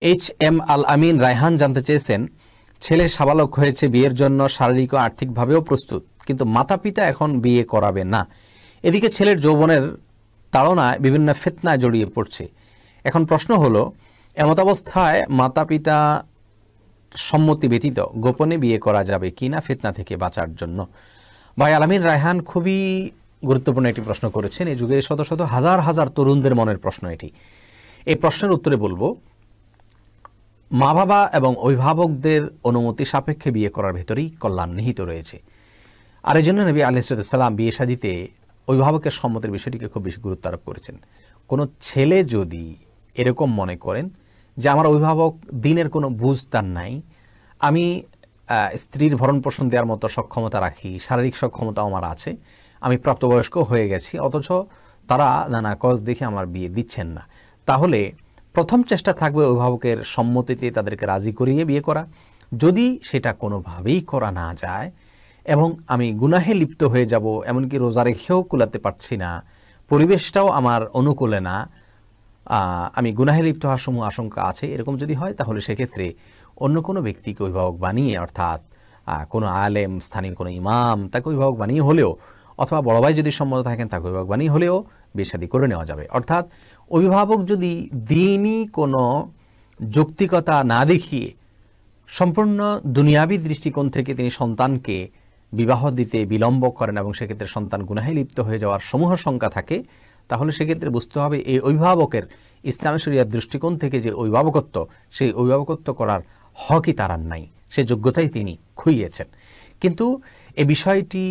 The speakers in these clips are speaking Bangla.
HM আল আমিন রায়হান জানতে চেয়েছেন, ছেলে সাবালক হয়েছে, বিয়ের জন্য শারীরিক ও আর্থিকভাবেও প্রস্তুত, কিন্তু মাতা পিতা এখন বিয়ে করাবে না। এদিকে ছেলের যৌবনের তাড়নায় বিভিন্ন ফিতনায় জড়িয়ে পড়ছে। এখন প্রশ্ন হলো, এমত অবস্থায় মাতা পিতা সম্মতি ব্যতীত গোপনে বিয়ে করা যাবে কিনা ফিতনা থেকে বাঁচার জন্য? ভাই আলামিন রায়হান খুবই গুরুত্বপূর্ণ একটি প্রশ্ন করেছেন। এই যুগে শত শত হাজার হাজার তরুণদের মনের প্রশ্ন এটি। এই প্রশ্নের উত্তরে বলবো, মা বাবা এবং অভিভাবকদের অনুমতি সাপেক্ষে বিয়ে করার ভেতরেই কল্যাণ নিহিত রয়েছে। আর এই জন্য নবী আলাইহিস সালাম বিয়ে শাদীতে অভিভাবকের সম্মতির বিষয়টিকে খুব বেশি গুরুত্ব আরোপ করেছেন। কোনো ছেলে যদি এরকম মনে করেন যে আমার অভিভাবক দিনের কোনো বুঝ তার নাই, আমি স্ত্রীর ভরণ পোষণ দেওয়ার মতো সক্ষমতা রাখি, শারীরিক সক্ষমতা আমার আছে, আমি প্রাপ্তবয়স্ক হয়ে গেছি, অথচ তারা নানা কজ দেখে আমার বিয়ে দিচ্ছেন না, তাহলে প্রথম চেষ্টা থাকবে অভিভাবকের সম্মতিতে তাদেরকে রাজি করিয়ে বিয়ে করা। যদি সেটা কোনোভাবেই করা না যায় এবং আমি গুনাহে লিপ্ত হয়ে যাব, এমনকি রোজা রেখেও কুলাতে পারছি না, পরিবেশটাও আমার অনুকূলে না, আমি গুনাহে লিপ্ত হওয়ার সমূহ আশঙ্কা আছে, এরকম যদি হয় তাহলে সেক্ষেত্রে অন্য কোনো ব্যক্তিকে অভিভাবক বানিয়ে, অর্থাৎ কোনো আলেম, স্থানীয় কোনো ইমাম তাকে অভিভাবক বানিয়ে হলেও, অথবা বড় ভাই যদি সম্মত থাকেন তাকে অভিভাবক বানিয়ে হলেও বিয়ে শাদী করে নেওয়া যাবে। অর্থাৎ অভিভাবক যদি দিনই কোনো যৌক্তিকতা না দেখিয়ে সম্পূর্ণ দুনিয়াবী দৃষ্টিকোণ থেকে তিনি সন্তানকে বিবাহ দিতে বিলম্ব করেন এবং সেক্ষেত্রে সন্তান গুনাহে লিপ্ত হয়ে যাওয়ার সমূহ শঙ্কা থাকে, তাহলে সেক্ষেত্রে বুঝতে হবে এই অভিভাবকের ইসলামী শরিয়ার দৃষ্টিকোণ থেকে যে অভিভাবকত্ব, সেই অভিভাবকত্ব করার হকই তার আর নাই, সে যোগ্যতাই তিনি খুইয়েছেন। কিন্তু এ বিষয়টি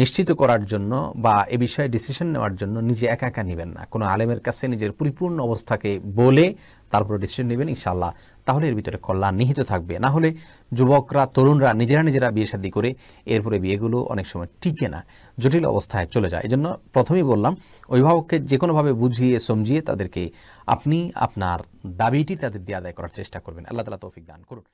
নিশ্চিত করার জন্য বা এ বিষয়ে ডিসিশন নেওয়ার জন্য নিজে একা একা নেবেন না, কোনো আলেমের কাছে নিজের পরিপূর্ণ অবস্থাকে বলে তারপর ডিসিশন নেবেন ইনশাআল্লাহ, তাহলে এর ভিতরে কল্যাণ নিহিত থাকবে। না হলে যুবকরা, তরুণরা নিজেরা বিয়ে শাদী করে এরপরে বিয়েগুলো অনেক সময় টিকে না, জটিল অবস্থায় চলে যায়। এই জন্য প্রথমেই বললাম, অভিভাবককে যে কোনোভাবে বুঝিয়ে সমঝিয়ে তাদেরকে আপনি আপনার দাবিটি তাদের দিয়ে আদায় করার চেষ্টা করবেন। আল্লাহ তাআলা তৌফিক দান করুন।